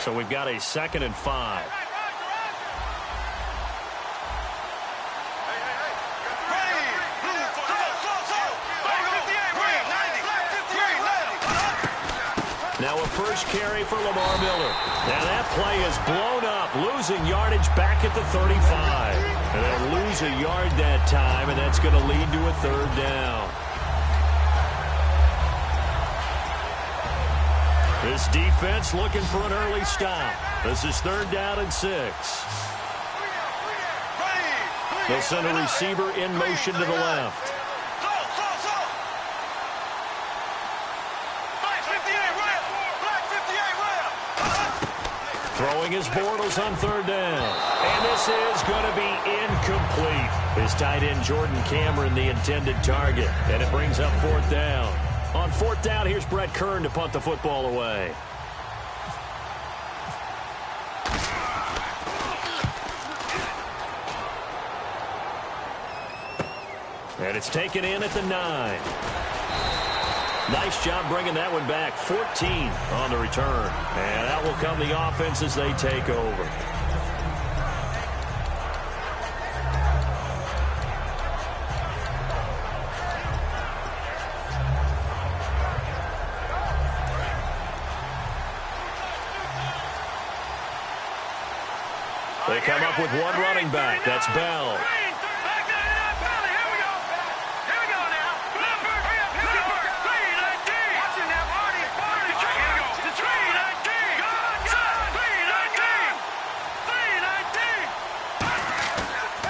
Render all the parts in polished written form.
So we've got a 2nd and 5. Now a first carry for Lamar Miller. Now that play is blown up, losing yardage back at the 35. And they'll lose a yard that time, and that's going to lead to a 3rd down. This defense looking for an early stop. This is 3rd down and 6. They'll send a receiver in motion to the left. Throwing his Bortles on 3rd down. And this is going to be incomplete. His tight end Jordan Cameron the intended target. And it brings up 4th down. On 4th down, here's Brett Kern to punt the football away. And it's taken in at the 9. Nice job bringing that one back. 14 on the return. And that will come the offense as they take over. They come up with one running back. That's Bell.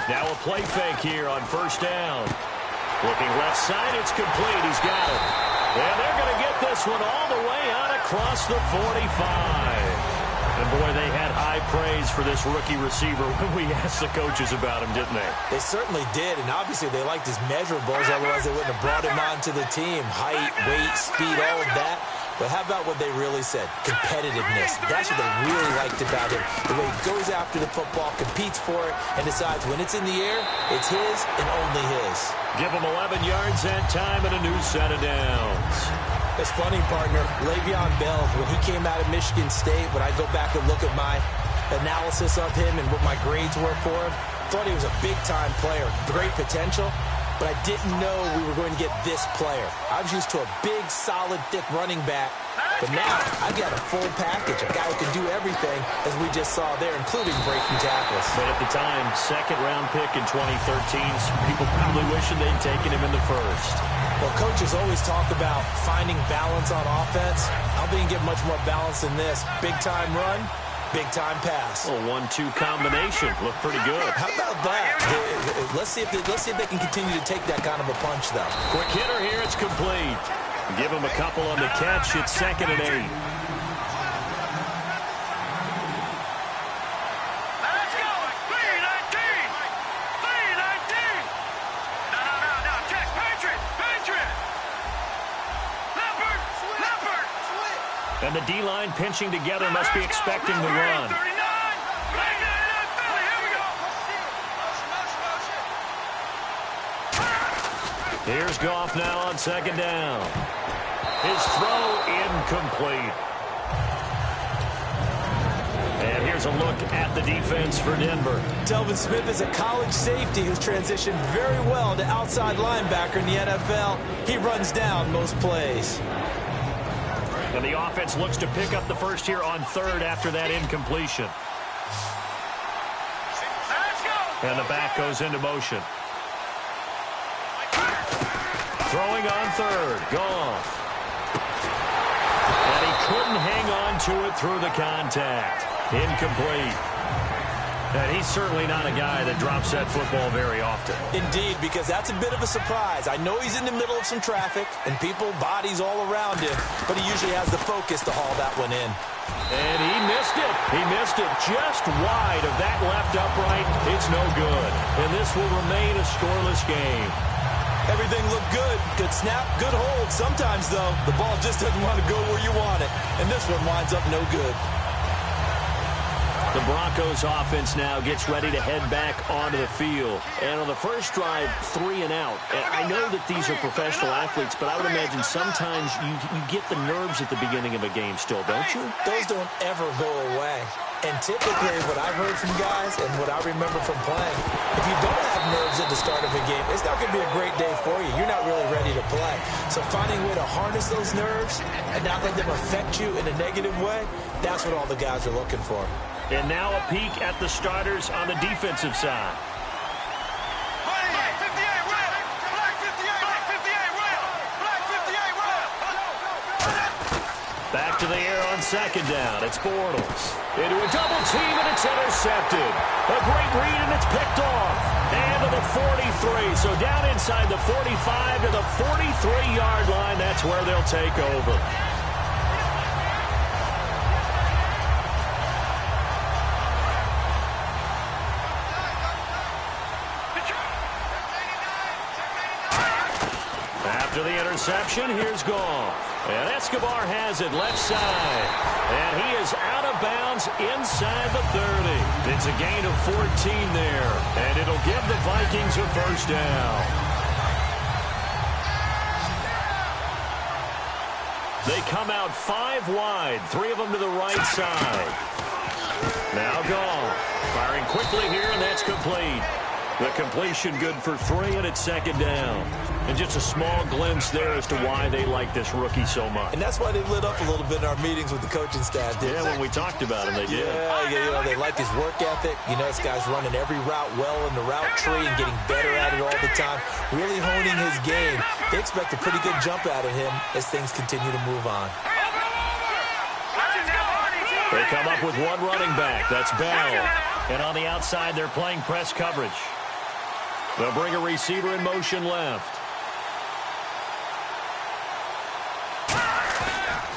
Now a play fake here on 1st down. Looking left side, it's complete. He's got it. And they're going to get this one all the way out across the 45. And, boy, they had high praise for this rookie receiver when we asked the coaches about him, didn't they? They certainly did, and obviously they liked his measurables, otherwise they wouldn't have brought him onto the team. Height, weight, speed, all of that. But how about what they really said? Competitiveness. That's what they really liked about him. The way he goes after the football, competes for it, and decides when it's in the air, it's his and only his. Give him 11 yards that time and a new set of downs. It's funny, partner. Le'Veon Bell, when he came out of Michigan State, when I go back and look at my analysis of him and what my grades were for him, thought he was a big-time player, great potential. But I didn't know we were going to get this player. I was used to a big, solid, thick running back. But now, I've got a full package, a guy who can do everything, as we just saw there, including breaking tackles. But at the time, 2nd-round pick in 2013, people probably wishing they'd taken him in the 1st. Well, coaches always talk about finding balance on offense. I don't think you can get much more balance than this. Big-time run. Big-time pass. A 1-2 combination. Looked pretty good. How about that? Let's see if they can continue to take that kind of a punch, though. Quick hitter here. It's complete. Give him a couple on the catch. It's 2nd and 8. Let's go. 3-19. 3-19. No. Check. Patriot. Leopard. And the D-line pinching together must be expecting the run. Here's Goff now on 2nd down. His throw incomplete. And here's a look at the defense for Denver. Telvin Smith is a college safety who's transitioned very well to outside linebacker in the NFL. He runs down most plays. And the offense looks to pick up the first here on 3rd after that incompletion. And the back goes into motion. Throwing on 3rd. Goff. And he couldn't hang on to it through the contact. Incomplete. And he's certainly not a guy that drops that football very often. Indeed, because that's a bit of a surprise. I know he's in the middle of some traffic and people, bodies all around him, but he usually has the focus to haul that one in. And he missed it. He missed it just wide of that left upright. It's no good. And this will remain a scoreless game. Everything looked good. Good snap, good hold. Sometimes, though, the ball just doesn't want to go where you want it. And this one winds up no good. The Broncos offense now gets ready to head back onto the field. And on the first drive, 3 and out. And I know that these are professional athletes, but I would imagine sometimes you get the nerves at the beginning of a game still, don't you? Those don't ever go away. And typically what I've heard from guys and what I remember from playing, if you don't have nerves at the start of a game, it's not going to be a great day for you. You're not really ready to play. So finding a way to harness those nerves and not let them affect you in a negative way, that's what all the guys are looking for. And now a peek at the starters on the defensive side. Back to the air on second down. It's Bortles. Into a double team, and it's intercepted. A great read, and it's picked off. And to the 43. So down inside the 45 to the 43-yard line. That's where they'll take over. After the interception, here's Goff. And Escobar has it left side. And he is out of bounds inside the 30. It's a gain of 14 there. And it'll give the Vikings a first down. They come out 5 wide, 3 of them to the right side. Now Goff. Firing quickly here, and that's complete. The completion good for 3, and it's second down. And just a small glimpse there as to why they like this rookie so much. And that's why they lit up a little bit in our meetings with the coaching staff. Yeah, when we talked about him, they did. Yeah, you know, they like his work ethic. You know, this guy's running every route well in the route tree and getting better at it all the time, really honing his game. They expect a pretty good jump out of him as things continue to move on. They come up with one running back. That's Bell. And on the outside, they're playing press coverage. They'll bring a receiver in motion left.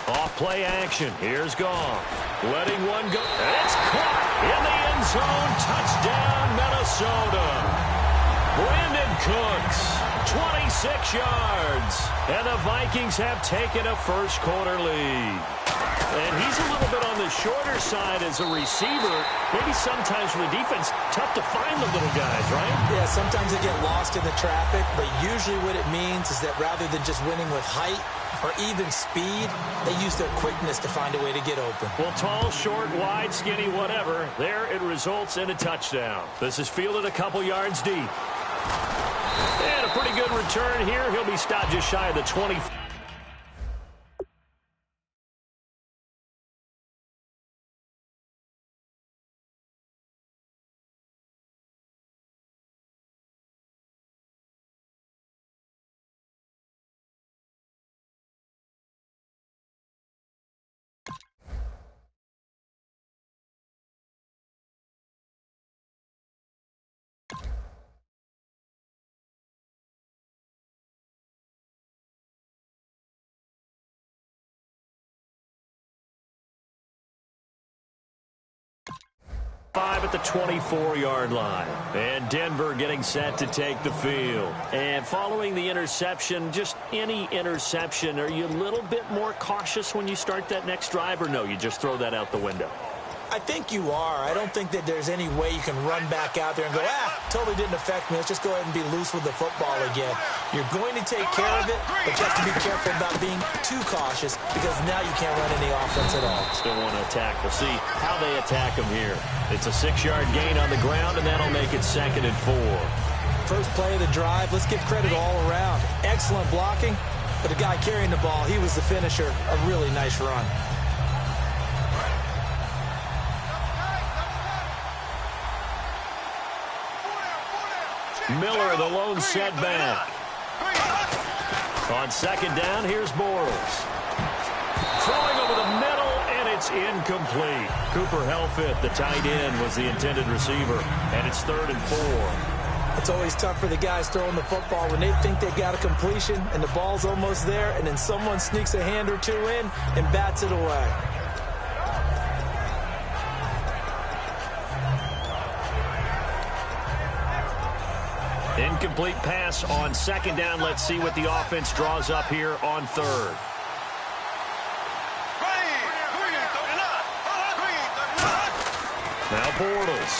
Off play action. Here's Goff. Letting one go. And it's caught in the end zone. Touchdown, Minnesota. Brandon Cooks, 26 yards. And the Vikings have taken a first quarter lead. And he's a little bit on the shorter side as a receiver. Maybe sometimes for the defense, tough to find the little guys, right? Yeah, sometimes they get lost in the traffic, but usually what it means is that rather than just winning with height or even speed, they use their quickness to find a way to get open. Well, tall, short, wide, skinny, whatever, there it results in a touchdown. This is fielded a couple yards deep. And a pretty good return here. He'll be stopped just shy of the 20. Five at the 24-yard line. And Denver getting set to take the field. And following the interception, just any interception, are you a little bit more cautious when you start that next drive, or no, you just throw that out the window? I think you are. I don't think that there's any way you can run back out there and go, totally didn't affect me. Let's just go ahead and be loose with the football again. You're going to take care of it, but you have to be careful about being too cautious because now you can't run any offense at all. Still want to attack. We'll see how they attack them here. It's a 6-yard gain on the ground, and that'll make it 2nd and 4. First play of the drive, let's give credit all around. Excellent blocking, but the guy carrying the ball, he was the finisher. A really nice run. Miller, the lone setback. On second down, here's Bortles. Throwing over the middle, and it's incomplete. Cooper Helfit, the tight end, was the intended receiver, and it's 3rd and 4. It's always tough for the guys throwing the football when they think they've got a completion and the ball's almost there, and then someone sneaks a hand or two in and bats it away. Incomplete pass on second down. Let's see what the offense draws up here on 3rd. Now Bortles.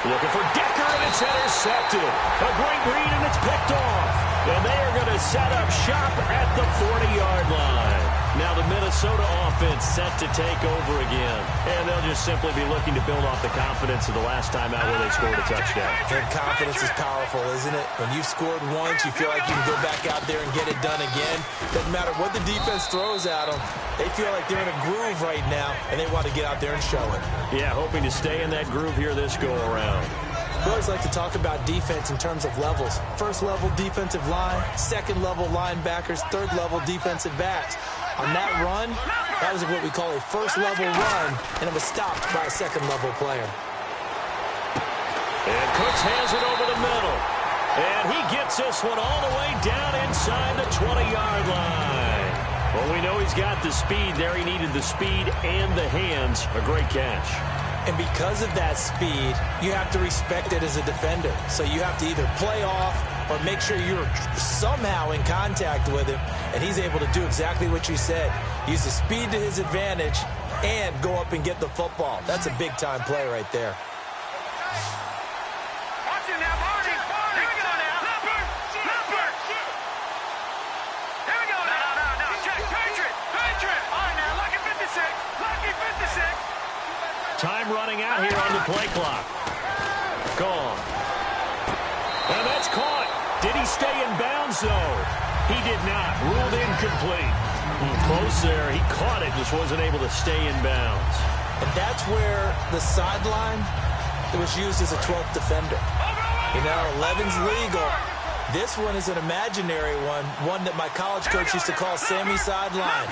Looking for Decker, and it's intercepted. A great read, and it's picked off. And they are going to set up shop at the 40-yard line. Now the Minnesota offense set to take over again. And they'll just simply be looking to build off the confidence of the last time out where they scored a touchdown. And confidence is powerful, isn't it? When you've scored once, you feel like you can go back out there and get it done again. Doesn't matter what the defense throws at them. They feel like they're in a groove right now, and they want to get out there and show it. Yeah, hoping to stay in that groove here this go-around. We always like to talk about defense in terms of levels. First-level defensive line, second-level linebackers, third-level defensive backs. On that run, that was what we call a first-level run, and it was stopped by a second-level player. And Cooks hands it over the middle. And he gets this one all the way down inside the 20-yard line. Well, we know he's got the speed there. He needed the speed and the hands. A great catch. And because of that speed, you have to respect it as a defender. So you have to either play off or make sure you're somehow in contact with him. And he's able to do exactly what you said. Use the speed to his advantage and go up and get the football. That's a big-time play right there. Watch it now, Barney. Here we go now. Leopard. Here we go now. No. Check. Patriot. All right, now. Lucky 56. Time running out here on the play clock. Gone. And that's caught. Did he stay in bounds, though? He did not. Ruled incomplete. Close there. He caught it, just wasn't able to stay in bounds. And that's where the sideline was used as a 12th defender. You know, 11's legal. This one is an imaginary one that my college coach used to call Sammy Sideline.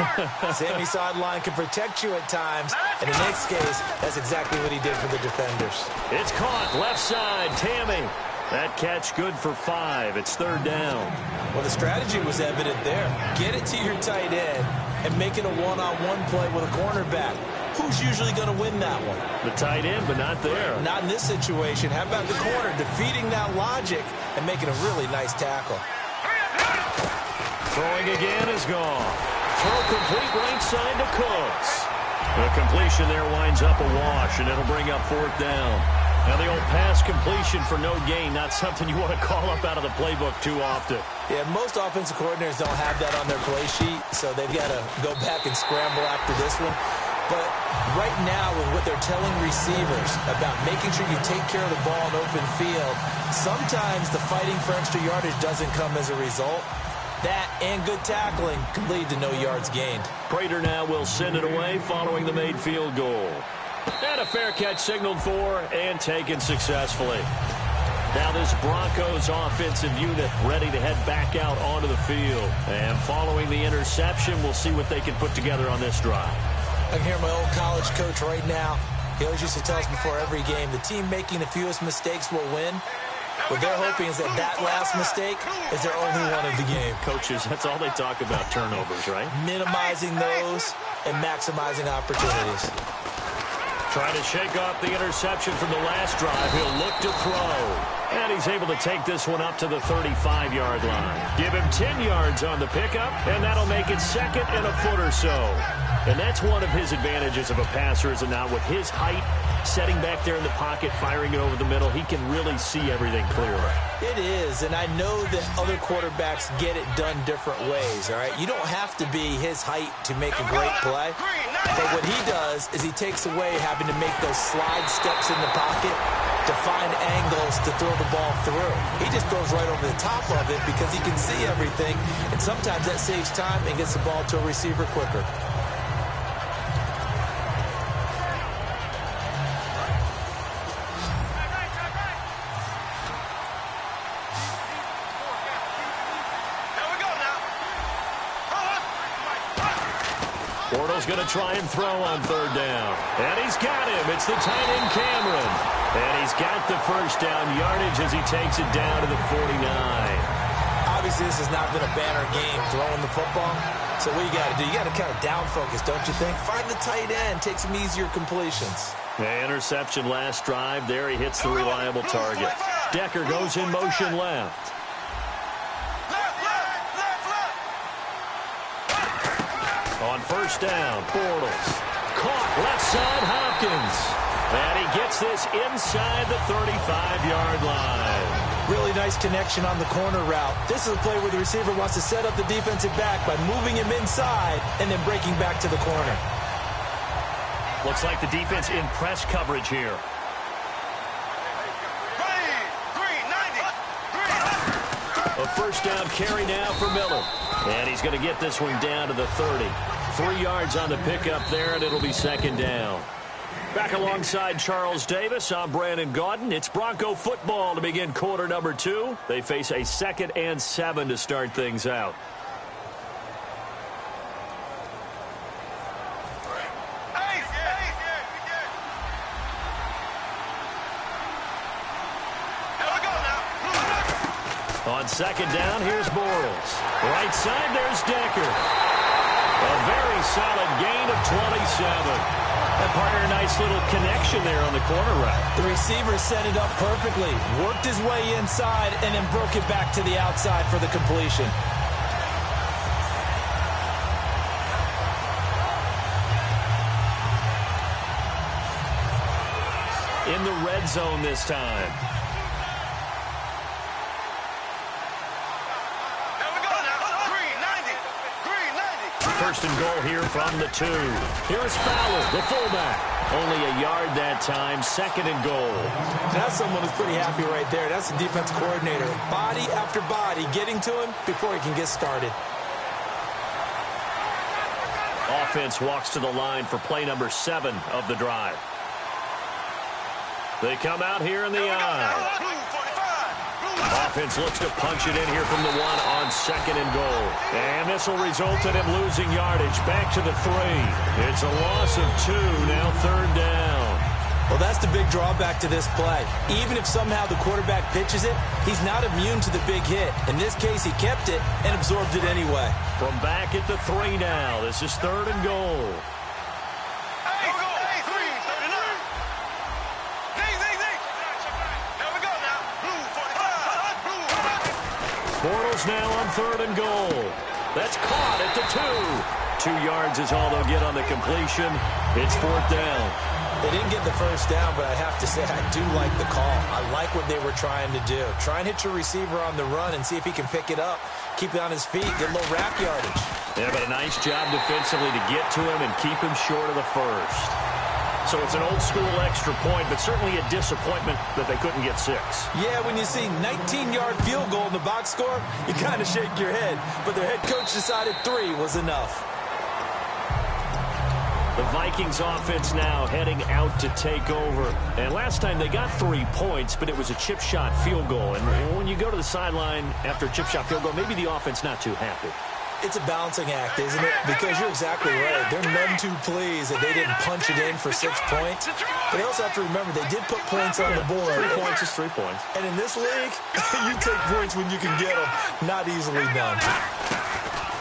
Sammy Sideline can protect you at times, and in this case, that's exactly what he did for the defenders. It's caught, left side, Tammy. That catch good for 5. It's third down. Well, the strategy was evident there. Get it to your tight end and make it a one-on-one play with a cornerback. Who's usually going to win that one? The tight end, but not there. Not in this situation. How about the corner defeating that logic and making a really nice tackle? Throwing again is gone. Throw complete right side to Cooks. The completion there winds up a wash, and it'll bring up fourth down. Now the old pass completion for no gain, not something you want to call up out of the playbook too often. Yeah, most offensive coordinators don't have that on their play sheet, so they've got to go back and scramble after this one. But right now, with what they're telling receivers about making sure you take care of the ball in open field, sometimes the fighting for extra yardage doesn't come as a result. That and good tackling can lead to no yards gained. Prater now will send it away following the made field goal. And a fair catch signaled for and taken successfully. Now this Broncos offensive unit ready to head back out onto the field. And following the interception, we'll see what they can put together on this drive. I can hear my old college coach right now. He always used to tell us before every game, the team making the fewest mistakes will win. What they're hoping is that that last mistake is their only one of the game. Coaches, that's all they talk about, turnovers, right? Minimizing those and maximizing opportunities. Trying to shake off the interception from the last drive. He'll look to throw. And he's able to take this one up to the 35-yard line. Give him 10 yards on the pickup, and that'll make it second and a foot or so. And that's one of his advantages of a passer, is it not? With his height, setting back there in the pocket, firing it over the middle, he can really see everything clearly. It is, and I know that other quarterbacks get it done different ways, all right? You don't have to be his height to make a great play. But what he does is he takes away having to make those slide steps in the pocket to find angles to throw the ball through. He just throws right over the top of it because he can see everything, and sometimes that saves time and gets the ball to a receiver quicker. Bortles going to try and throw on third down. And he's got him. It's the tight end, Cameron. And he's got the first down yardage as he takes it down to the 49. Obviously, this has not been a banner game throwing the football. So what you got to do, you got to kind of down focus, don't you think? Find the tight end. Take some easier completions. The interception last drive. There he hits the reliable target. Decker goes in motion left. On first down, Bortles. caught. Left side, Hopkins. And he gets this inside the 35-yard line. Really nice connection on the corner route. This is a play where the receiver wants to set up the defensive back by moving him inside and then breaking back to the corner. Looks like the defense in press coverage here. A first down carry now for Miller. And he's going to get this one down to the 30. 3 yards on the pickup there, and it'll be second down. Back alongside Charles Davis, I'm Brandon Gaudin. It's Bronco football to begin quarter number 2. They face a 2nd and 7 to start things out. On second down, here's Bortles. Right side, there's Decker. A very solid gain of 27. And partner, a nice little connection there on the corner route. The receiver set it up perfectly, worked his way inside, and then broke it back to the outside for the completion. In the red zone this time. First and goal here from the 2. Here's Fowler, the fullback. Only a yard that time, 2nd and goal. That's someone who's pretty happy right there. That's the defense coordinator. Body after body getting to him before he can get started. Offense walks to the line for play number 7 of the drive. They come out here in the eye. Offense looks to punch it in here from the 1 on 2nd and goal. And this will result in him losing yardage. Back to the 3. It's a loss of 2, now 3rd down. Well, that's the big drawback to this play. Even if somehow the quarterback pitches it, he's not immune to the big hit. In this case, he kept it and absorbed it anyway. From back at the 3 now. This is 3rd and goal. Bortles now on 3rd and goal. That's caught at the 2. 2 yards is all they'll get on the completion. It's 4th down. They didn't get the first down, but I have to say I do like the call. I like what they were trying to do. Try and hit your receiver on the run and see if he can pick it up. Keep it on his feet, get a little wrap yardage. Yeah, but a nice job defensively to get to him and keep him short of the first. So it's an old-school extra point, but certainly a disappointment that they couldn't get 6. Yeah, when you see 19-yard field goal in the box score, you kind of shake your head. But their head coach decided 3 was enough. The Vikings offense now heading out to take over. And last time they got 3 points, but it was a chip shot field goal. And when you go to the sideline after a chip shot field goal, maybe the offense not too happy. It's a balancing act, isn't it? Because you're exactly right. They're none too pleased that they didn't punch it in for 6 points. But they also have to remember they did put points on the board. 3 points is 3 points. And in this league, you take points when you can get them. Not easily done.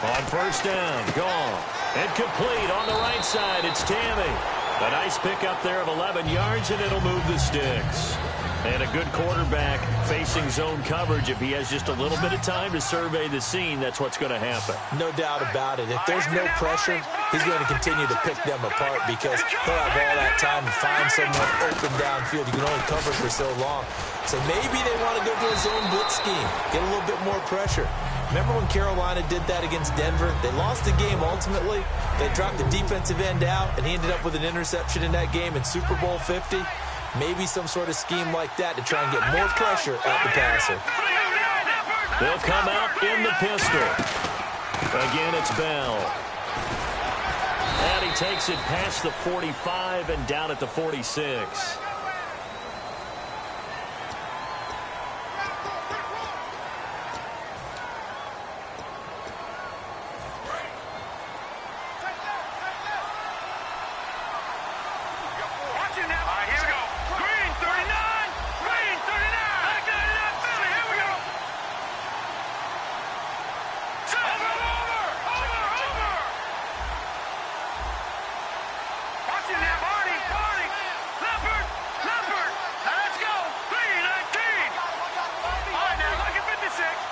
On first down, gone. And complete on the right side. It's Tammy. A nice pickup there of 11 yards, and it'll move the sticks. And a good quarterback facing zone coverage. If he has just a little bit of time to survey the scene, that's what's going to happen. No doubt about it. If there's no pressure, he's going to continue to pick them apart because he'll have all that time to find someone open downfield. You can only cover for so long. So maybe they want to go to a zone blitz scheme, get a little bit more pressure. Remember when Carolina did that against Denver? They lost the game ultimately. They dropped the defensive end out, and he ended up with an interception in that game in Super Bowl 50. Maybe some sort of scheme like that to try and get more pressure at the passer. They'll come out in the pistol. Again, it's Bell. And he takes it past the 45 and down at the 46.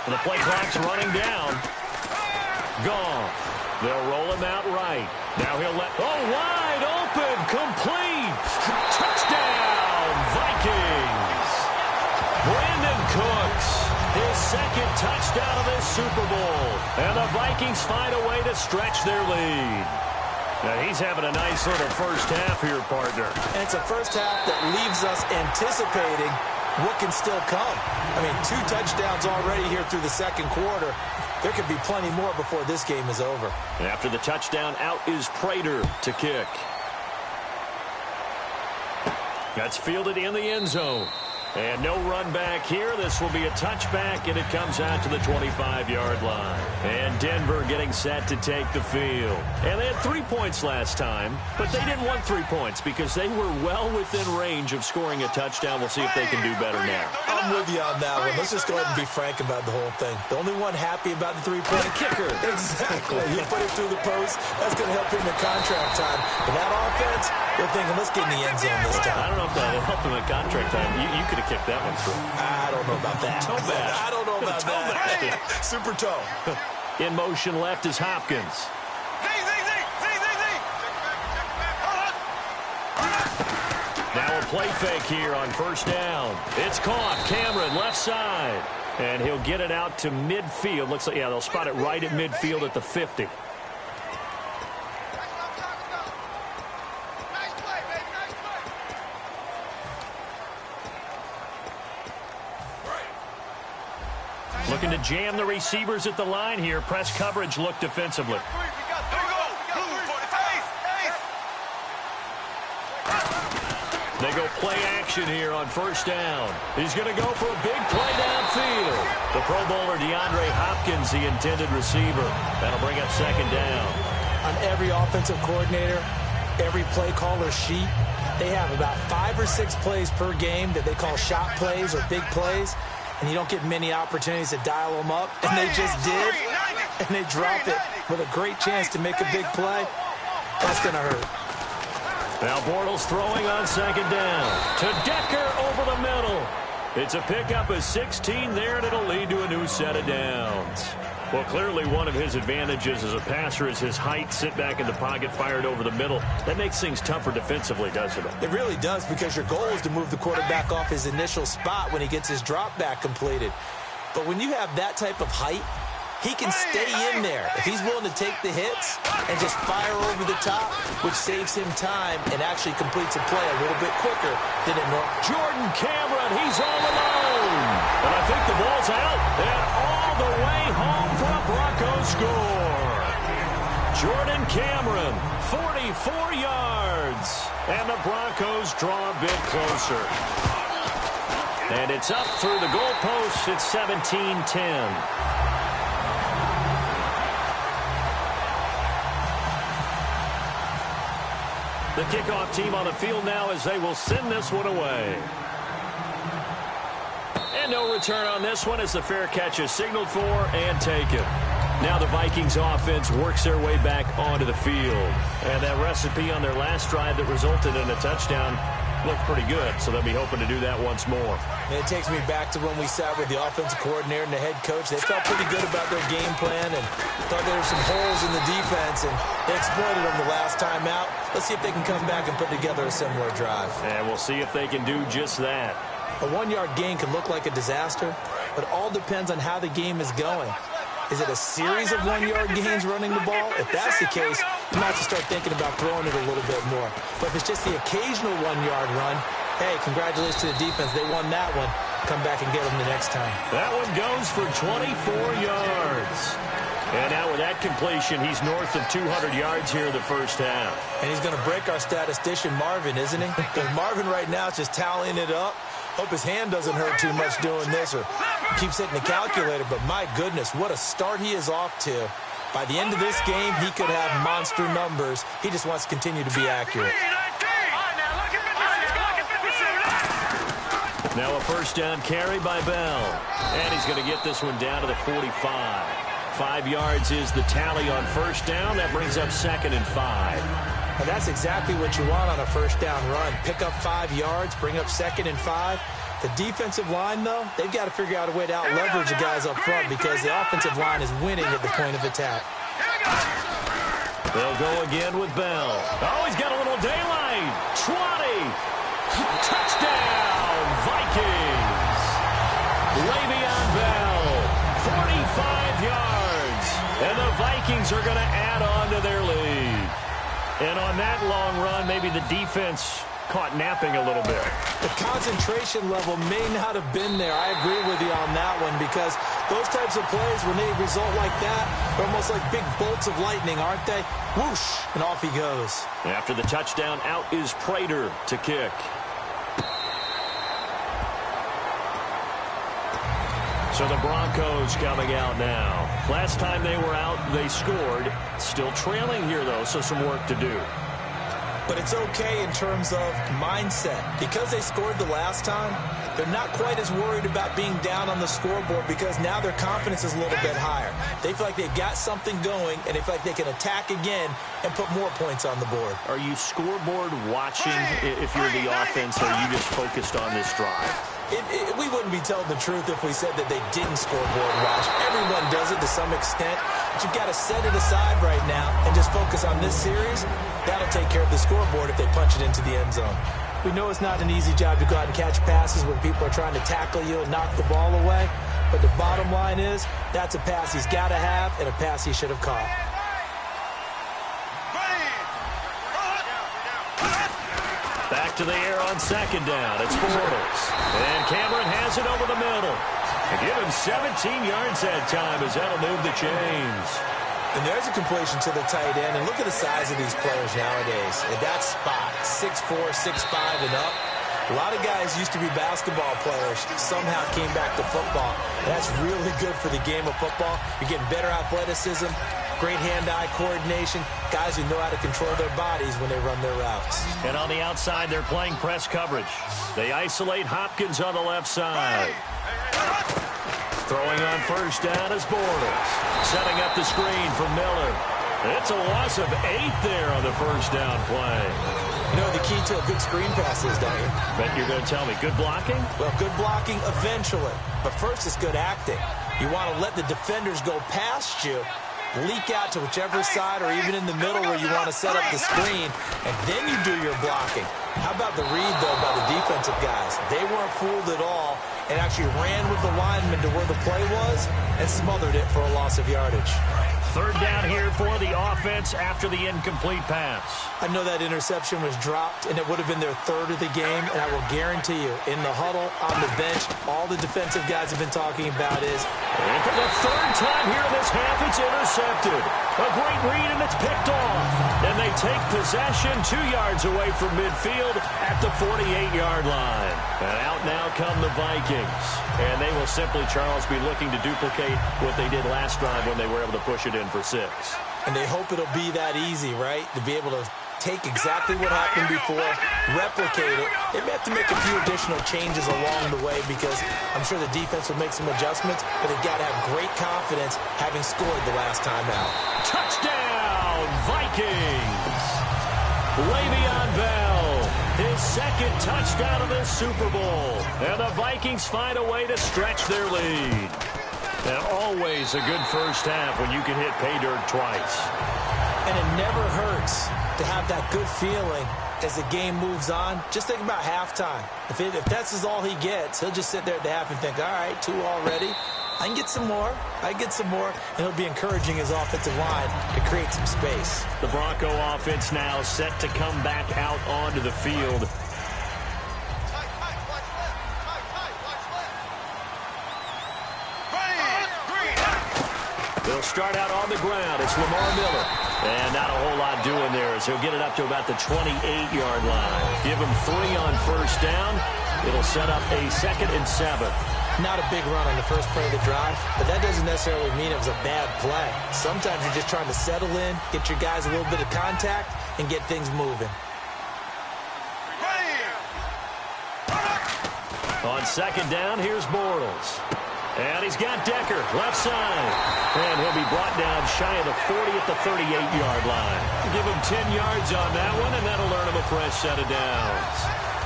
The play clock's running down. Gone. They'll roll him out right. Now he'll let... Oh, wide open, complete. Touchdown, Vikings. Brandon Cooks, his second touchdown of this Super Bowl. And the Vikings find a way to stretch their lead. Now he's having a nice little first half here, partner. And it's a first half that leaves us anticipating what can still come. I mean, 2 touchdowns already here through the second quarter. There could be plenty more before this game is over. And after the touchdown, out is Prater to kick. That's fielded in the end zone. And no run back here. This will be a touchback, and it comes out to the 25-yard line. And Denver getting set to take the field. And they had 3 points last time, but they didn't want 3 points because they were well within range of scoring a touchdown. We'll see if they can do better now. I'm with you on that one. Let's just go ahead and be frank about the whole thing. The only one happy about the 3-point kicker. Exactly. He put it through the post. That's going to help him in contract time. But that offense, they're thinking, let's get in the end zone this time. I don't know if that helped him at contract time. You could have kicked that one through. I don't know about that. Toe bash. I don't know about that. Super toe. In motion left is Hopkins. Now a play fake here on first down. It's caught. Cameron left side. And he'll get it out to midfield. Looks like, yeah, they'll spot it right at midfield at the 50. Looking to jam the receivers at the line here. Press coverage look defensively. They go play action here on first down. He's going to go for a big play downfield. The Pro Bowler DeAndre Hopkins, the intended receiver. That'll bring up second down. On every offensive coordinator, every play caller sheet, they have about 5 or 6 plays per game that they call shot plays or big plays. And you don't get many opportunities to dial them up. And they just did. And they drop it with a great chance to make a big play. That's going to hurt. Now Bortles throwing on second down. To Decker over the middle. It's a pickup of 16 there, and it'll lead to a new set of downs. Well, clearly one of his advantages as a passer is his height. Sit back in the pocket, fired over the middle. That makes things tougher defensively, doesn't it? It really does, because your goal is to move the quarterback off his initial spot when he gets his drop back completed. But when you have that type of height, he can stay in there if he's willing to take the hits and just fire over the top, which saves him time and actually completes a play a little bit quicker than it normally. Jordan Cameron, he's all alone. And I think the ball's out and all the way home for a Broncos score. Jordan Cameron, 44 yards. And the Broncos draw a bit closer. And it's up through the goalposts. It's 17-10. The kickoff team on the field now as they will send this one away. And no return on this one as the fair catch is signaled for and taken. Now the Vikings offense works their way back onto the field. And that recipe on their last drive that resulted in a touchdown looked pretty good, so they'll be hoping to do that once more. And it takes me back to when we sat with the offensive coordinator and the head coach. They felt pretty good about their game plan and thought there were some holes in the defense, and they exploited them the last time out. Let's see if they can come back and put together a similar drive. And we'll see if they can do just that. A 1-yard gain can look like a disaster, but it all depends on how the game is going. Is it a series of 1-yard gains running the ball? If that's the case, you might have to start thinking about throwing it a little bit more. But if it's just the occasional 1-yard run, hey, congratulations to the defense. They won that one. Come back and get them the next time. That one goes for 24 yards. And now with that completion, he's north of 200 yards here in the first half. And he's going to break our statistician, Marvin, isn't he? Because Marvin right now is just tallying it up. Hope his hand doesn't hurt too much doing this or keeps hitting the calculator. But my goodness, what a start he is off to. By the end of this game, he could have monster numbers. He just wants to continue to be accurate. Now a first down carry by Bell. And he's going to get this one down to the 45. 5 yards is the tally on first down. That brings up 2nd and 5. And that's exactly what you want on a first down run. Pick up 5 yards, bring up 2nd and 5. The defensive line, though, they've got to figure out a way to out-leverage the guys up front because the offensive line is winning at the point of attack. They'll go again with Bell. Oh, he's got a little daylight. 20. Touchdown, Vikings. Le'Veon Bell, 45 yards. And the Vikings are going to add on to their lead. And on that long run, maybe the defense caught napping a little bit. The concentration level may not have been there. I agree with you on that one, because those types of plays, when they result like that, they're almost like big bolts of lightning, aren't they? Whoosh, and off he goes. After the touchdown, out is Prater to kick. So the Broncos coming out now. Last time they were out, they scored. Still trailing here, though, so some work to do. But it's okay in terms of mindset. Because they scored the last time, they're not quite as worried about being down on the scoreboard, because now their confidence is a little bit higher. They feel like they've got something going, and they feel like they can attack again and put more points on the board. Are you scoreboard watching if you're the offense, or are you just focused on this drive? We wouldn't be telling the truth if we said that they didn't scoreboard watch. Everyone does it to some extent, but you've got to set it aside right now and just focus on this series. That'll take care of the scoreboard if they punch it into the end zone. We know it's not an easy job to go out and catch passes when people are trying to tackle you and knock the ball away, but the bottom line is that's a pass he's got to have and a pass he should have caught. Back to the air on second down. It's Bortles. And Cameron has it over the middle. And give him 17 yards that time, as that'll move the chains. And there's a completion to the tight end. And look at the size of these players nowadays. At that spot, 6'4", 6'5", and up. A lot of guys used to be basketball players, somehow came back to football. That's really good for the game of football. You're getting better athleticism, great hand-eye coordination, guys who know how to control their bodies when they run their routes. And on the outside, they're playing press coverage. They isolate Hopkins on the left side. Throwing on first down is Bortles. Setting up the screen for Miller. It's a loss of 8 there on the first down play. You know the key to a good screen pass is, don't you? Bet you're going to tell me. Good blocking? Well, good blocking eventually. But first, it's good acting. You want to let the defenders go past you, leak out to whichever side or even in the middle where you want to set up the screen, and then you do your blocking. How about the read, though, by the defensive guys? They weren't fooled at all and actually ran with the lineman to where the play was and smothered it for a loss of yardage. Third down here for the offense after the incomplete pass. I know that interception was dropped, and it would have been their third of the game, and I will guarantee you, in the huddle, on the bench, all the defensive guys have been talking about is... And for the third time here in this half, it's intercepted. A great read, and it's picked off. And they take possession 2 yards away from midfield at the 48-yard line. And out now come the Vikings. And they will simply, Charles, be looking to duplicate what they did last drive when they were able to push it in for 6. And they hope it'll be that easy, right? To be able to take exactly what happened before, replicate it. They may have to make a few additional changes along the way, because I'm sure the defense will make some adjustments, but they've got to have great confidence having scored the last time out. Touchdown, Vikings! Le'Veon Bell, his second touchdown of this Super Bowl. And the Vikings find a way to stretch their lead. And always a good first half when you can hit pay dirt twice. And it never hurts to have that good feeling as the game moves on. Just think about halftime. If that's all he gets, he'll just sit there at the half and think, all right, 2 already. I can get some more. And he'll be encouraging his offensive line to create some space. The Bronco offense now set to come back out onto the field. They'll start out on the ground. It's Lamar Miller. And not a whole lot doing there, as he'll get it up to about the 28-yard line. Give him 3 on first down. It'll set up a 2nd and 7. Not a big run on the first play of the drive, but that doesn't necessarily mean it was a bad play. Sometimes you're just trying to settle in, get your guys a little bit of contact, and get things moving. On second down, here's Bortles. And he's got Decker, left side. And he'll be brought down shy of the 40 at the 38-yard line. Give him 10 yards on that one, and that'll earn him a fresh set of downs.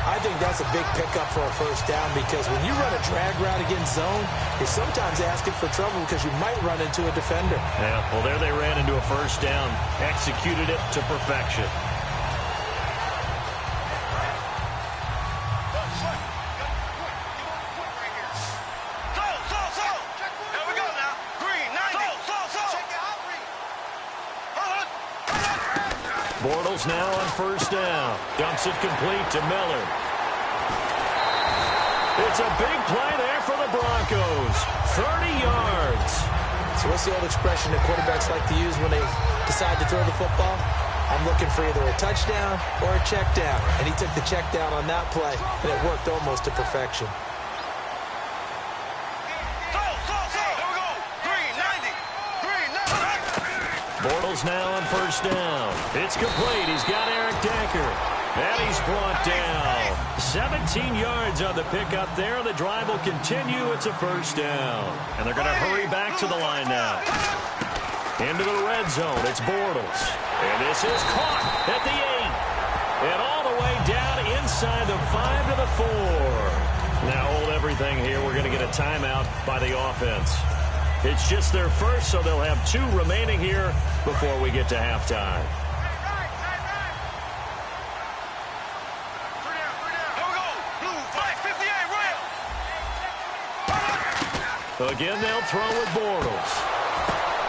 I think that's a big pickup for a first down because when you run a drag route against zone, you're sometimes asking for trouble because you might run into a defender. Yeah, well, there they ran into a first down, executed it to perfection. Bortles now on first down. Dumps it complete to Miller. It's a big play there for the Broncos. 30 yards. So what's the old expression that quarterbacks like to use when they decide to throw the football? I'm looking for either a touchdown or a check down. And he took the check down on that play, and it worked almost to perfection. Bortles now on first down. It's complete. He's got Eric Decker. And he's brought down. 17 yards on the pickup there. The drive will continue. It's a first down. And they're going to hurry back to the line now. Into the red zone. It's Bortles. And this is caught at the 8. And all the way down inside the 5 to the 4. Now hold everything here. We're going to get a timeout by the offense. It's just their first, so they'll have 2 remaining here before we get to halftime. Again, they'll throw with Bortles.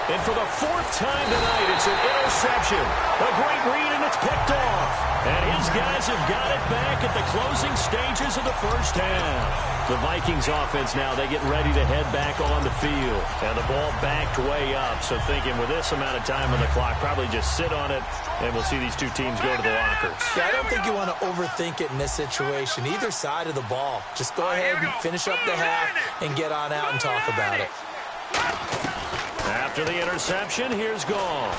And for the 4th time tonight, it's an interception. A great read, and it's picked off. And his guys have got it back at the closing stages of the first half. The Vikings offense now, they get ready to head back on the field. And the ball backed way up. So thinking with this amount of time on the clock, probably just sit on it, and we'll see these 2 teams go to the lockers. Yeah, I don't think you want to overthink it in this situation. Either side of the ball. Just go ahead and finish up the half and get on out and talk about it. After the interception, here's Goff.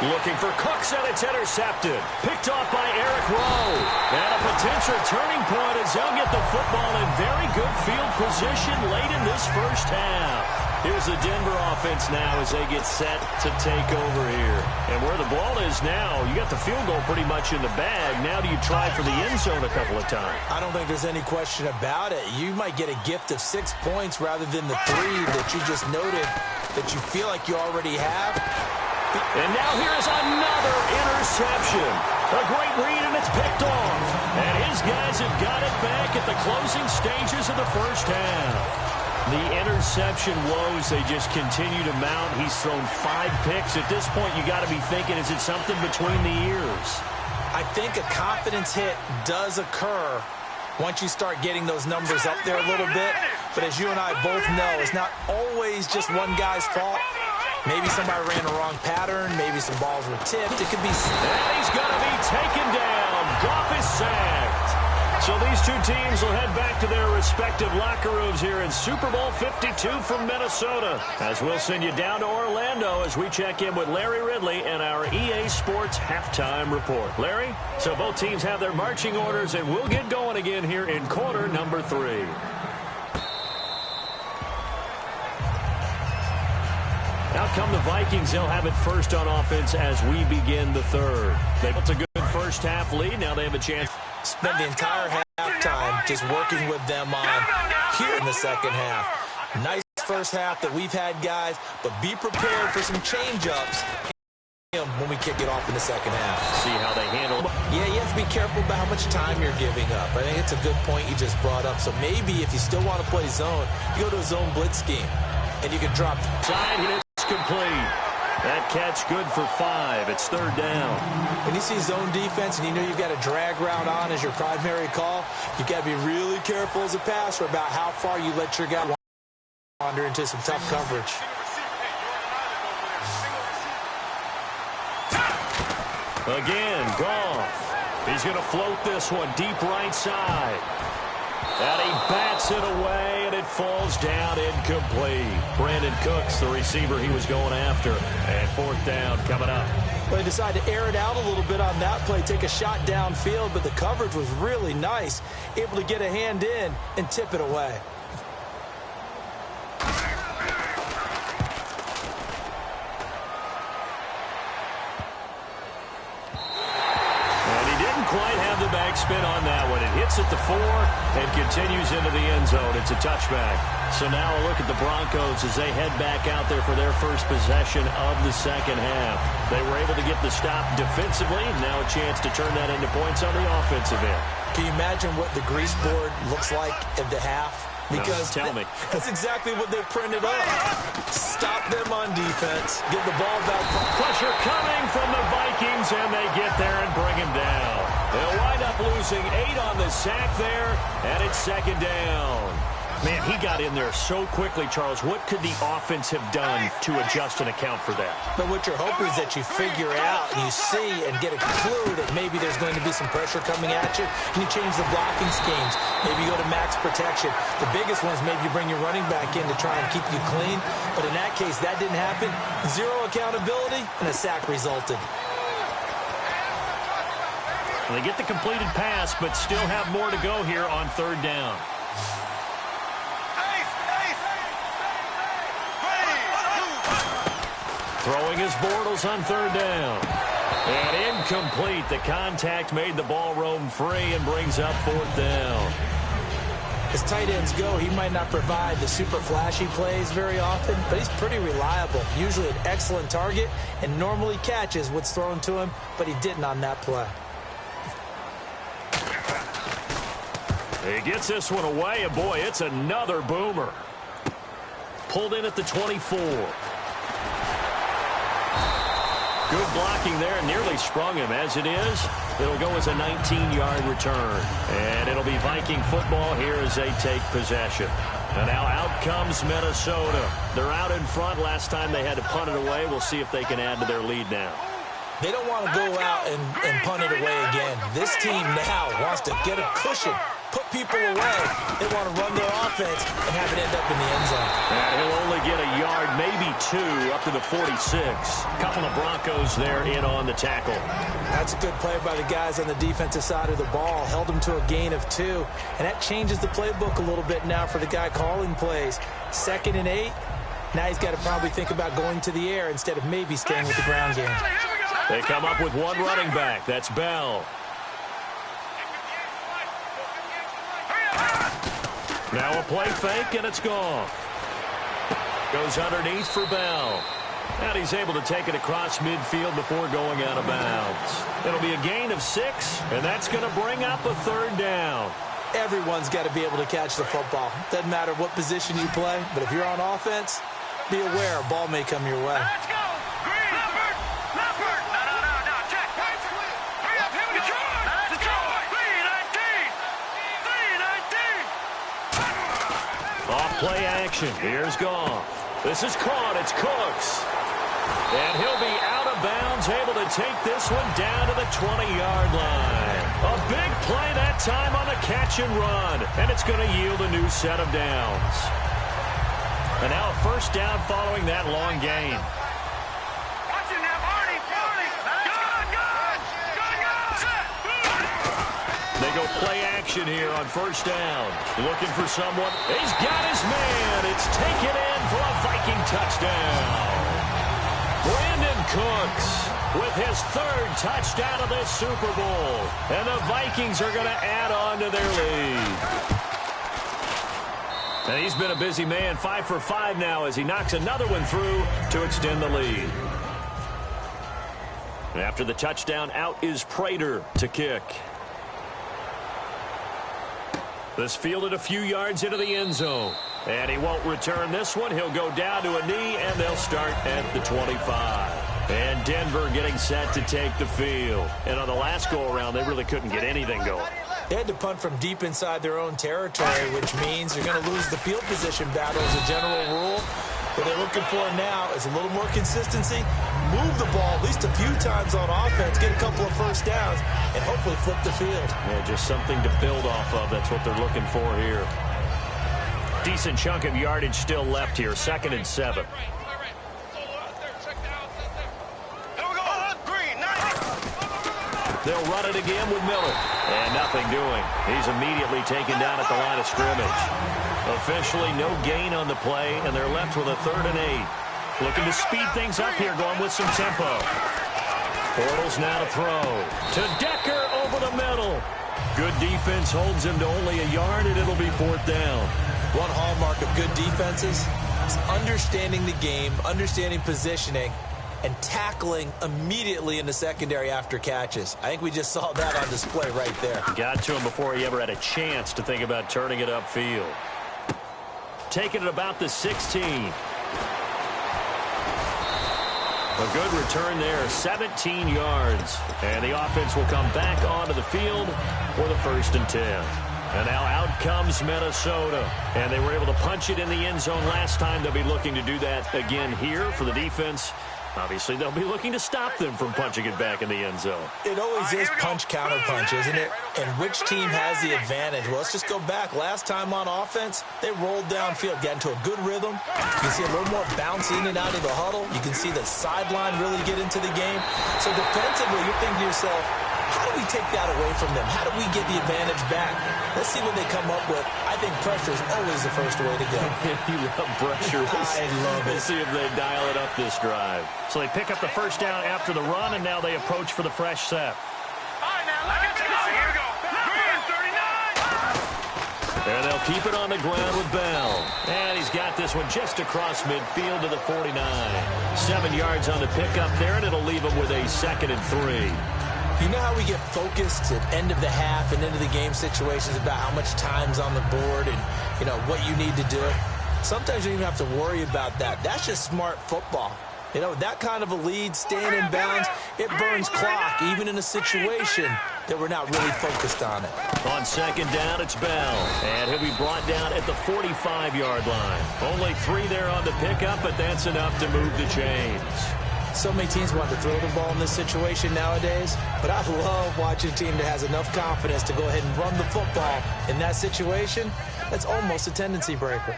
Looking for Cooks, and it's intercepted. Picked off by Eric Rowe. And a potential turning point as they'll get the football in very good field position late in this first half. Here's the Denver offense now as they get set to take over here. And where the ball is now, you got the field goal pretty much in the bag. Now do you try for the end zone a couple of times? I don't think there's any question about it. You might get a gift of 6 points rather than the 3 that you just noted that you feel like you already have. And now here's another interception. A great read, and it's picked off. And his guys have got it back at the closing stages of the first half. The interception woes, they just continue to mount. He's thrown 5 picks. At this point, you got to be thinking, is it something between the ears? I think a confidence hit does occur once you start getting those numbers up there a little bit. But as you and I both know, it's not always just one guy's fault. Maybe somebody ran a wrong pattern. Maybe some balls were tipped. It could be... And he's going to be taken down. Goff is sacked. So these 2 teams will head back to their respective locker rooms here in Super Bowl 52 from Minnesota. As we'll send you down to Orlando as we check in with Larry Ridley and our EA Sports halftime report. Larry, so both teams have their marching orders, and we'll get going again here in quarter number 3. Out come the Vikings. They'll have it first on offense as we begin the 3rd. They built a good first half lead. Now they have a chance. Spend the entire halftime just working with them on here in the second half. Nice first half that we've had, guys, but be prepared for some change-ups when we kick it off in the second half. See how they handle it. Yeah, you have to be careful about how much time you're giving up. I think it's a good point you just brought up. So maybe if you still want to play zone, you go to a zone blitz scheme, and you can drop. Side hit is complete. That catch good for 5. It's 3rd down. When you see zone defense and you know you've got a drag route on as your primary call, you've got to be really careful as a passer about how far you let your guy wander into some tough coverage. Again, Goff. He's going to float this one deep right side. And he bats it away, and it falls down incomplete. Brandon Cooks, the receiver he was going after. And 4th down coming up. Well, they decided to air it out a little bit on that play, take a shot downfield, but the coverage was really nice. Able to get a hand in and tip it away. And he didn't quite have the backspin on that one. It hits at the 4 and continues into the end zone. It's a touchback. So now a look at the Broncos as they head back out there for their first possession of the second half. They were able to get the stop defensively. Now a chance to turn that into points on the offensive end. Can you imagine what the grease board looks like at the half? Because tell me. That's exactly what they printed up. Stop them on defense. Get the ball back. Pressure coming from the Vikings, and they get there and bring him down. They'll wind up losing 8 on the sack there, and it's second down. Man, he got in there so quickly, Charles. What could the offense have done to adjust and account for that? But what you're hoping is that you figure out and you see and get a clue that maybe there's going to be some pressure coming at you, and you change the blocking schemes. Maybe you go to max protection. The biggest one is maybe you bring your running back in to try and keep you clean. But in that case, that didn't happen. 0 accountability, and a sack resulted. They get the completed pass, but still have more to go here on third down. Throwing his Bortles on third down. And incomplete. The contact made the ball roam free and brings up fourth down. As tight ends go, he might not provide the super flashy plays very often, but he's pretty reliable. Usually an excellent target and normally catches what's thrown to him, but he didn't on that play. He gets this one away, and boy, it's another boomer. Pulled in at the 24. Good blocking there, nearly sprung him. As it is, it'll go as a 19-yard return. And it'll be Viking football here as they take possession. And now out comes Minnesota. They're out in front. Last time they had to punt it away. We'll see if they can add to their lead now. They don't want to go out and punt it away again. This team now wants to get a cushion, put people away. They want to run their offense and have it end up in the end zone. And he'll only get a yard, maybe 2, up to the 46. Couple of Broncos there in on the tackle. That's a good play by the guys on the defensive side of the ball. Held them to a gain of 2. And that changes the playbook a little bit now for the guy calling plays. 2nd and 8. Now he's got to probably think about going to the air instead of maybe staying with the ground game. They come up with one running back. That's Bell. Now a play fake, and it's gone. Goes underneath for Bell. And he's able to take it across midfield before going out of bounds. It'll be a gain of 6, and that's going to bring up a third down. Everyone's got to be able to catch the football. Doesn't matter what position you play, but if you're on offense, be aware a ball may come your way. Let's go! Green! Leopard! No, check! Hurry up, him Detroit! Detroit! 3-19! Off play action. Here's Goff. This is caught. It's Cooks. And he'll be out of bounds, able to take this one down to the 20-yard line. A big play that time on the catch and run. And it's going to yield a new set of downs. And now a first down following that long gain. Watch him now, Barney! Good! They go play action here on first down. Looking for someone. He's got his man. It's taken in for a Viking touchdown. Brandon Cooks with his 3rd touchdown of this Super Bowl. And the Vikings are going to add on to their lead. And he's been a busy man, 5 for 5 now as he knocks another one through to extend the lead. And after the touchdown, out is Prater to kick. This fielded a few yards into the end zone. And he won't return this one. He'll go down to a knee, and they'll start at the 25. And Denver getting set to take the field. And on the last go-around, they really couldn't get anything going. They had to punt from deep inside their own territory, which means they're going to lose the field position battle as a general rule. What they're looking for now is a little more consistency, move the ball at least a few times on offense, get a couple of first downs, and hopefully flip the field. Yeah, just something to build off of. That's what they're looking for here. Decent chunk of yardage still left here, 2nd and 7. They'll run it again with Miller. And nothing doing. He's immediately taken down at the line of scrimmage. Officially no gain on the play, and they're left with a 3rd and 8. Looking to speed things up here, going with some tempo. Bortles now to throw. To Decker over the middle. Good defense holds him to only a yard, and it'll be 4th down. One hallmark of good defenses is understanding the game, understanding positioning, and tackling immediately in the secondary after catches. I think we just saw that on display right there. Got to him before he ever had a chance to think about turning it upfield. Taking it about the 16. A good return there, 17 yards. And the offense will come back onto the field for the 1st and 10. And now out comes Minnesota. And they were able to punch it in the end zone last time. They'll be looking to do that again here for the defense. Obviously, they'll be looking to stop them from punching it back in the end zone. It always is punch-counter-punch, isn't it? And which team has the advantage? Well, let's just go back. Last time on offense, they rolled downfield, got into a good rhythm. You can see a little more bounce in and out of the huddle. You can see the sideline really get into the game. So defensively, you're thinking to yourself, how do we take that away from them? How do we get the advantage back? Let's see what they come up with. I think pressure is always the first way to go. You love pressure. I love it. We'll see if they dial it up this drive. So they pick up the 1st down after the run, and now they approach for the fresh set. All right, now, look at this. Here we go. Green, 39. And they'll keep it on the ground with Bell. And he's got this one just across midfield to the 49. 7 yards on the pickup there, and it'll leave him with a 2nd and 3. You know how we get focused at end of the half and end of the game situations about how much time's on the board and, you know, what you need to do? Sometimes you don't even have to worry about that. That's just smart football. You know, that kind of a lead, staying in bounds, it burns clock, even in a situation that we're not really focused on it. On 2nd down, it's Bell. And he'll be brought down at the 45-yard line. Only 3 there on the pickup, but that's enough to move the chains. So many teams want to throw the ball in this situation nowadays, but I love watching a team that has enough confidence to go ahead and run the football in that situation. That's almost a tendency breaker.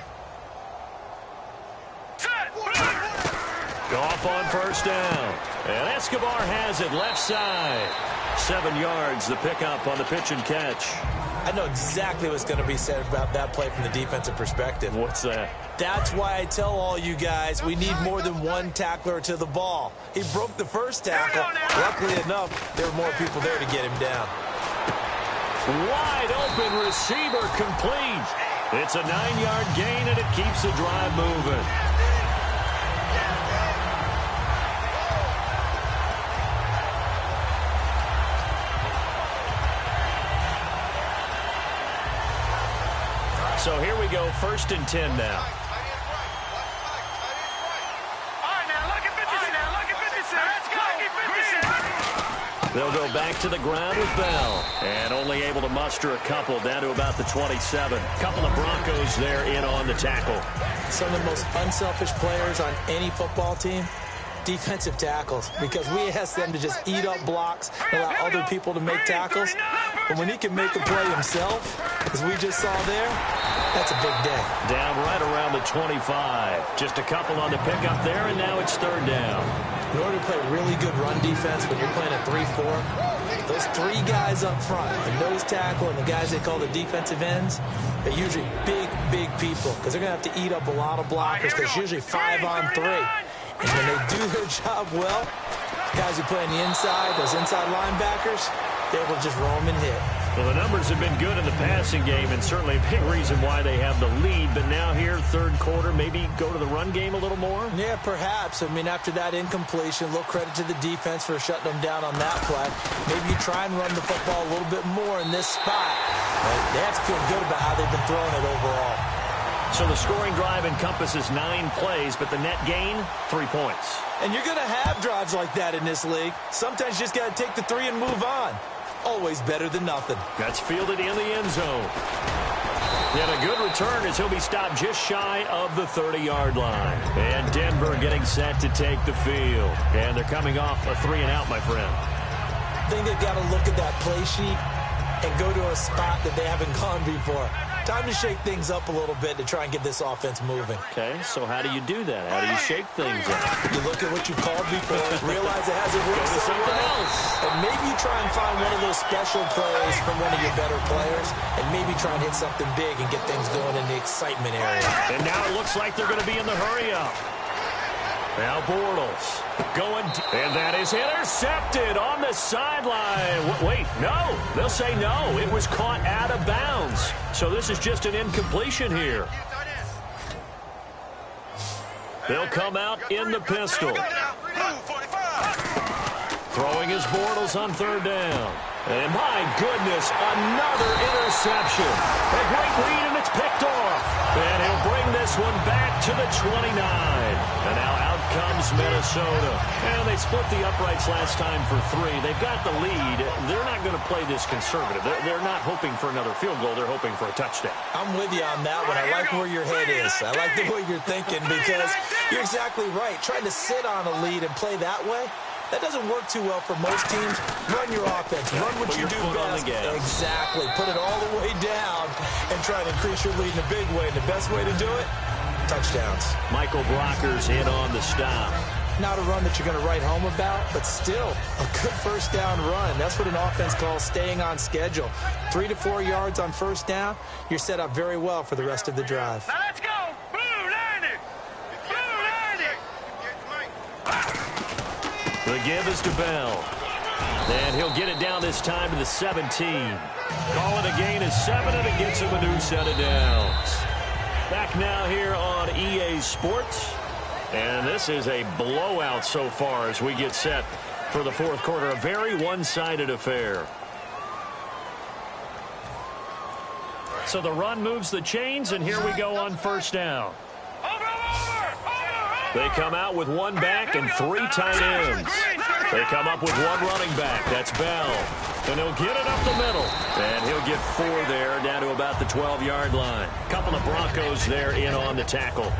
Off on 1st down. And Escobar has it left side. 7 yards, the pickup on the pitch and catch. I know exactly what's going to be said about that play from the defensive perspective. What's that? That's why I tell all you guys we need more than one tackler to the ball. He broke the first tackle. Luckily enough, there were more people there to get him down. Wide open receiver complete. It's a 9-yard gain, and it keeps the drive moving. So here we go, 1st and 10 now. All right, now, look at 57. Look at 57. Let's go. They'll go back to the ground with Bell. And only able to muster a couple down to about the 27. Couple of Broncos there in on the tackle. Some of the most unselfish players on any football team, defensive tackles, because we ask them to just eat up blocks and allow other people to make tackles. But when he can make a play himself, as we just saw there, that's a big day. Down right around the 25. Just a couple on the pickup there, and now it's 3rd down. In order to play really good run defense when you're playing a 3-4, those 3 guys up front, the nose tackle and the guys they call the defensive ends, they're usually big, big people because they're going to have to eat up a lot of blockers. There's usually 5 on 3. And when they do their job well, guys who play on the inside, those inside linebackers, they're able to just roam and hit. Well, the numbers have been good in the passing game, and certainly a big reason why they have the lead. But now here, 3rd quarter, maybe go to the run game a little more? Yeah, perhaps. I mean, after that incompletion, a little credit to the defense for shutting them down on that play. Maybe you try and run the football a little bit more in this spot. But they have to feel good about how they've been throwing it overall. So the scoring drive encompasses 9 plays, but the net gain, 3 points. And you're going to have drives like that in this league. Sometimes you just got to take the 3 and move on. Always better than nothing. That's fielded in the end zone. Yet a good return as he'll be stopped just shy of the 30-yard line. And Denver getting set to take the field. And they're coming off a 3-and-out, my friend. I think they've got to look at that play sheet and go to a spot that they haven't gone before. Time to shake things up a little bit to try and get this offense moving. Okay, so how do you do that? How do you shake things up? You look at what you called before, realize it hasn't worked Go to so something well, else. and maybe you try and find one of those special plays from one of your better players, and maybe try and hit something big and get things going in the excitement area. And now it looks like they're going to be in the hurry-up. Now Bortles going, and that is intercepted on the sideline. Wait, no. They'll say no. It was caught out of bounds. So this is just an incompletion here. They'll come out in the pistol. Throwing his Bortles on third down. And my goodness, another interception. A great read, and it's picked off. And he'll bring this one back to the 29. And now out comes Minnesota. And they split the uprights last time for 3. They've got the lead. They're not going to play this conservative. They're not hoping for another field goal. They're hoping for a touchdown. I'm with you on that one. I like where your head is. I like the way you're thinking because you're exactly right. Trying to sit on a lead and play that way, that doesn't work too well for most teams. Run your offense. Run what you do best. Exactly. Put it all the way down and try to increase your lead in a big way. And the best way to do it, touchdowns. Michael Brocker's in on the stop. Not a run that you're going to write home about, but still a good first down run. That's what an offense calls staying on schedule. 3 to 4 yards on first down. You're set up very well for the rest of the drive. Now let's go. Blue 90. Blue 90. The give is to Bell. And he'll get it down this time to the 17. Call it a gain of 7, and it gets him a new set of downs. Back now here on EA Sports. And this is a blowout so far as we get set for the fourth quarter. A very one-sided affair. So the run moves the chains, and here we go on first down. They come out with 1 back and 3 tight ends. They come up with 1 running back. That's Bell. And he'll get it up the middle. And he'll get 4 there, down to about the 12-yard line. Couple of Broncos there in on the tackle.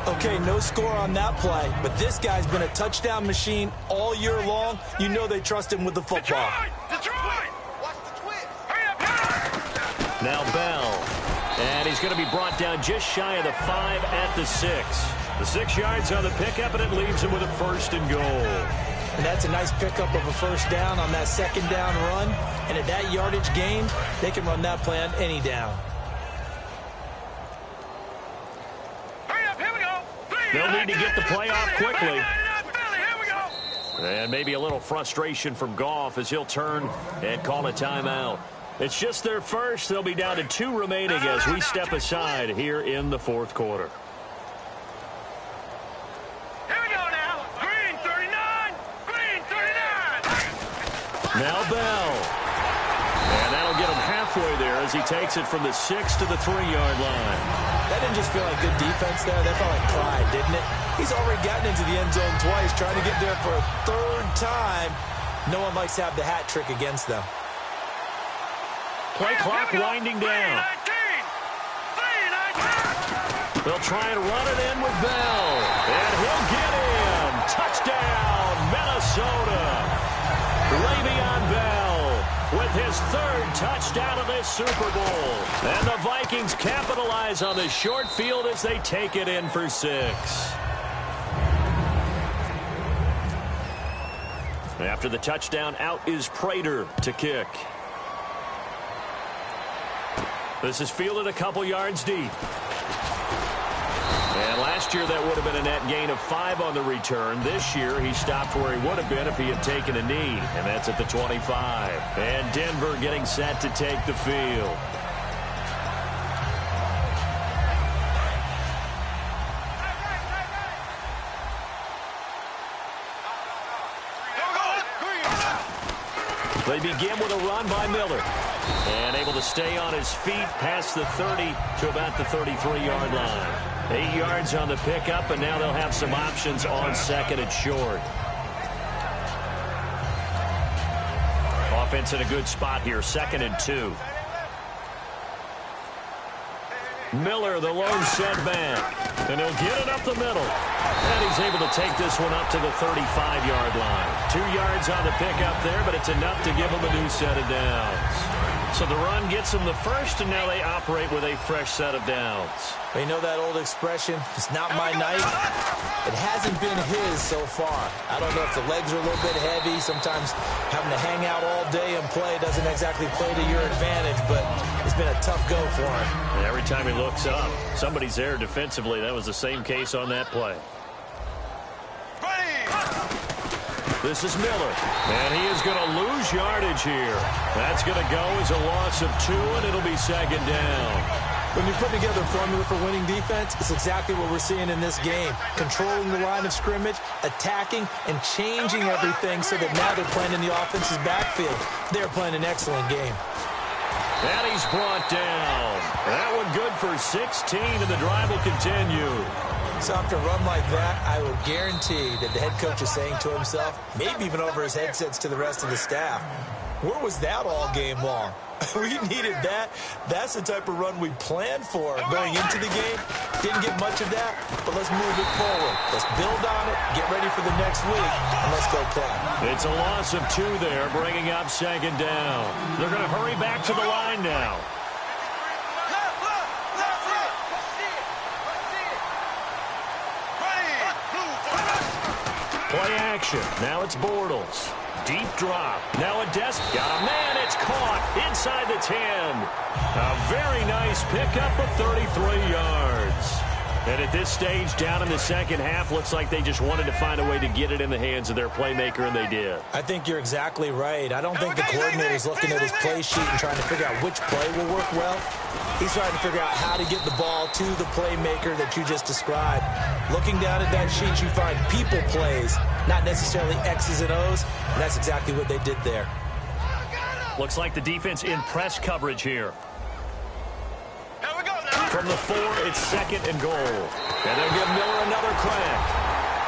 Okay, no score on that play, but this guy's been a touchdown machine all year long. You know they trust him with the football. Detroit! Watch the twin! Hurry up! Now Bell. And he's going to be brought down just shy of the 5 at the 6. The 6 yards on the pickup, and it leaves him with a 1st and goal. And that's a nice pickup of a first down on that second down run. And at that yardage gain, they can run that play on any down. Hurry up, here we go! They'll need to get the play off quickly. And maybe a little frustration from Goff as he'll turn and call a timeout. It's just their first. They'll be down to 2 remaining as we step aside here in the fourth quarter. Now Bell. And that'll get him halfway there as he takes it from the 6 to the 3-yard line. That didn't just feel like good defense there. That felt like pride, didn't it? He's already gotten into the end zone twice, trying to get there for a 3rd time. No one likes to have the hat trick against them. Play clock winding down. They'll try and run it in with Bell. And he'll get in. Touchdown, Minnesota. Le'Veon Bell with his 3rd touchdown of this Super Bowl. And the Vikings capitalize on the short field as they take it in for 6. After the touchdown, out is Prater to kick. This is fielded a couple yards deep. And last year that would have been a net gain of 5 on the return. This year he stopped where he would have been if he had taken a knee. And that's at the 25. And Denver getting set to take the field. They begin with a run by Miller. And able to stay on his feet past the 30 to about the 33-yard line. 8 yards on the pickup, and now they'll have some options on 2nd and short. Offense in a good spot here, 2nd and 2. Miller, the lone setback. And he'll get it up the middle. And he's able to take this one up to the 35-yard line. 2 yards on the pickup there, but it's enough to give him a new set of downs. So the run gets them the 1st, and now they operate with a fresh set of downs. You know that old expression, it's not my night? It hasn't been his so far. I don't know if the legs are a little bit heavy. Sometimes having to hang out all day and play doesn't exactly play to your advantage, but it's been a tough go for him. And every time he looks up, somebody's there defensively. That was the same case on that play. This is Miller, and he is going to lose yardage here. That's going to go as a loss of 2, and it'll be second down. When you put together a formula for winning defense, it's exactly what we're seeing in this game. Controlling the line of scrimmage, attacking, and changing everything so that now they're playing in the offense's backfield. They're playing an excellent game. And he's brought down. That one good for 16, and the drive will continue. So after a run like that, I will guarantee that the head coach is saying to himself, maybe even over his headsets to the rest of the staff, where was that all game long? We needed that. That's the type of run we planned for going into the game. Didn't get much of that, but let's move it forward. Let's build on it, get ready for the next week, and let's go play. It's a loss of 2 there, bringing up second down. They're going to hurry back to the line now. Play action. Now it's Bortles. Deep drop. Now a desk. Got a man. It's caught inside the 10. A very nice pickup of 33 yards. And at this stage, down in the second half, looks like they just wanted to find a way to get it in the hands of their playmaker, and they did. I think you're exactly right. I don't think the coordinator's looking at his play sheet and trying to figure out which play will work well. He's trying to figure out how to get the ball to the playmaker that you just described. Looking down at that sheet, you find people plays, not necessarily X's and O's, and that's exactly what they did there. Looks like the defense in press coverage here. From the 4, it's second and goal. And they'll give Miller another crack.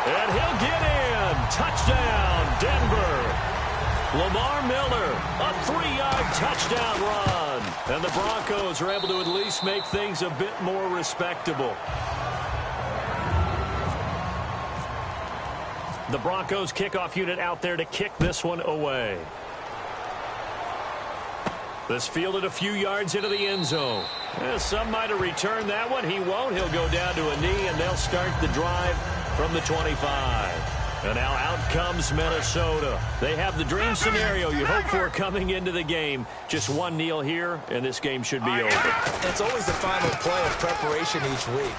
And he'll get in. Touchdown, Denver. Lamar Miller, a 3-yard touchdown run. And the Broncos are able to at least make things a bit more respectable. The Broncos kickoff unit out there to kick this one away. This fielded a few yards into the end zone. Some might have returned that one. He won't. He'll go down to a knee, and they'll start the drive from the 25. And now out comes Minnesota. They have the dream scenario you hope for coming into the game. Just one kneel here, and this game should be over. It's always the final play of preparation each week.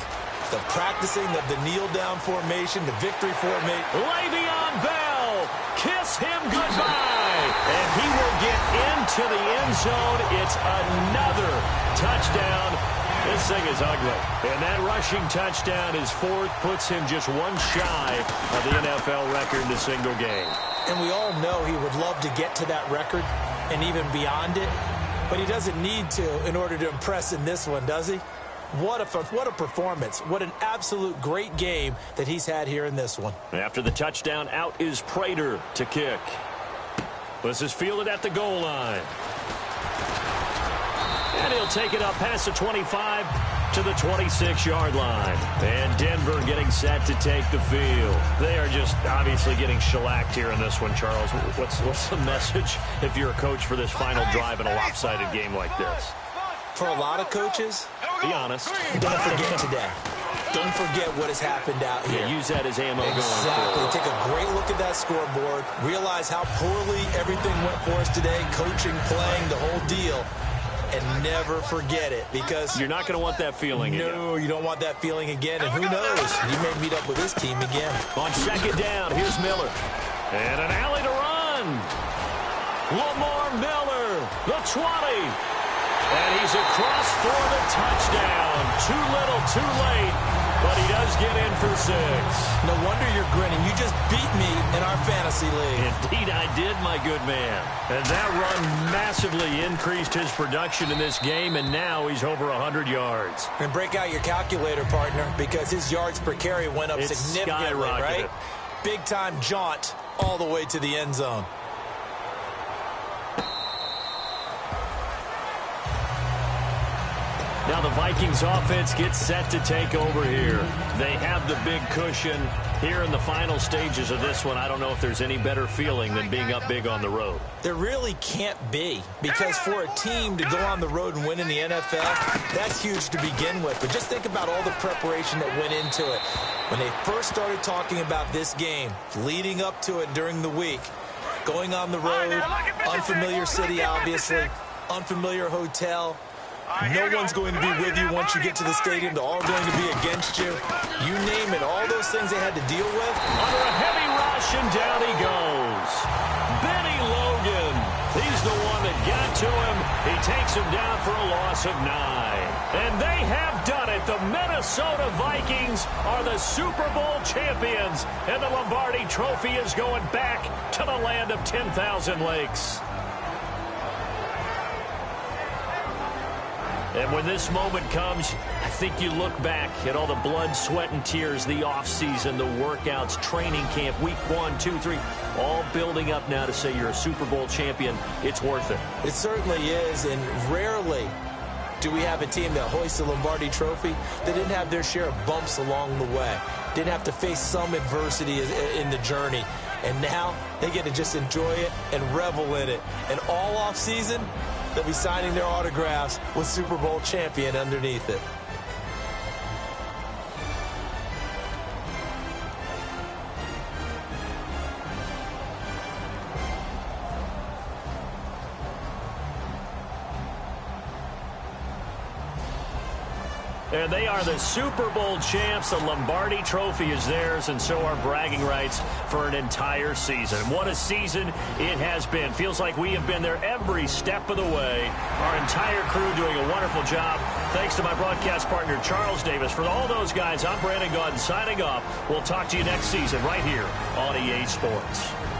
The practicing of the kneel-down formation, the victory formation. Le'Veon Bell, kiss him goodbye. And he will get into the end zone. It's another touchdown. This thing is ugly. And that rushing touchdown is 4th, puts him just one shy of the NFL record in a single game. And we all know he would love to get to that record and even beyond it. But he doesn't need to in order to impress in this one, does he? What a performance. What an absolute great game that he's had here in this one. After the touchdown, out is Prater to kick. This is fielded at the goal line. And he'll take it up past the 25 to the 26-yard line. And Denver getting set to take the field. They are just obviously getting shellacked here in this one, Charles. What's the message if you're a coach for this final drive in a lopsided game like this? For a lot of coaches, be honest. Don't forget today. Don't forget what has happened out here. Yeah, use that as ammo going Exactly. forward. Take a great look at that scoreboard. Realize how poorly everything went for us today. Coaching, playing, the whole deal. And never forget it, because you're not going to want that feeling again. No, you don't want that feeling again. And who knows? He may meet up with his team again. On second down, here's Miller. And an alley to run. Lamar Miller, the 20. And he's across for the touchdown. Too little, too late, but he does get in for 6. No wonder you're grinning. You just beat me in our fantasy league. Indeed, I did, my good man. And that run massively increased his production in this game, and now he's over 100 yards. And break out your calculator, partner, because his yards per carry went up significantly, right? Big-time jaunt all the way to the end zone. Now the Vikings offense gets set to take over here. They have the big cushion here in the final stages of this one. I don't know if there's any better feeling than being up big on the road. There really can't be, because for a team to go on the road and win in the NFL, that's huge to begin with. But just think about all the preparation that went into it. When they first started talking about this game, leading up to it during the week, going on the road, unfamiliar city obviously, unfamiliar hotel. No one's going to be with you once you get to the stadium. They're all going to be against you. You name it, all those things they had to deal with. Under a heavy rush, and down he goes. He's the one that got to him. He takes him down for a loss of 9. And they have done it. The Minnesota Vikings are the Super Bowl champions. And the Lombardi Trophy is going back to the land of 10,000 lakes. And when this moment comes, I think you look back at all the blood, sweat, and tears, the offseason, the workouts, training camp, week 1, 2, 3, all building up now to say you're a Super Bowl champion. It's worth it. It certainly is, and rarely do we have a team that hoists the Lombardi Trophy that didn't have their share of bumps along the way, didn't have to face some adversity in the journey, and now they get to just enjoy it and revel in it. And all offseason, they'll be signing their autographs with Super Bowl champion underneath it. And they are the Super Bowl champs. The Lombardi Trophy is theirs, and so are bragging rights for an entire season. What a season it has been. Feels like we have been there every step of the way. Our entire crew doing a wonderful job. Thanks to my broadcast partner, Charles Davis. For all those guys, I'm Brandon Gaudin signing off. We'll talk to you next season right here on EA Sports.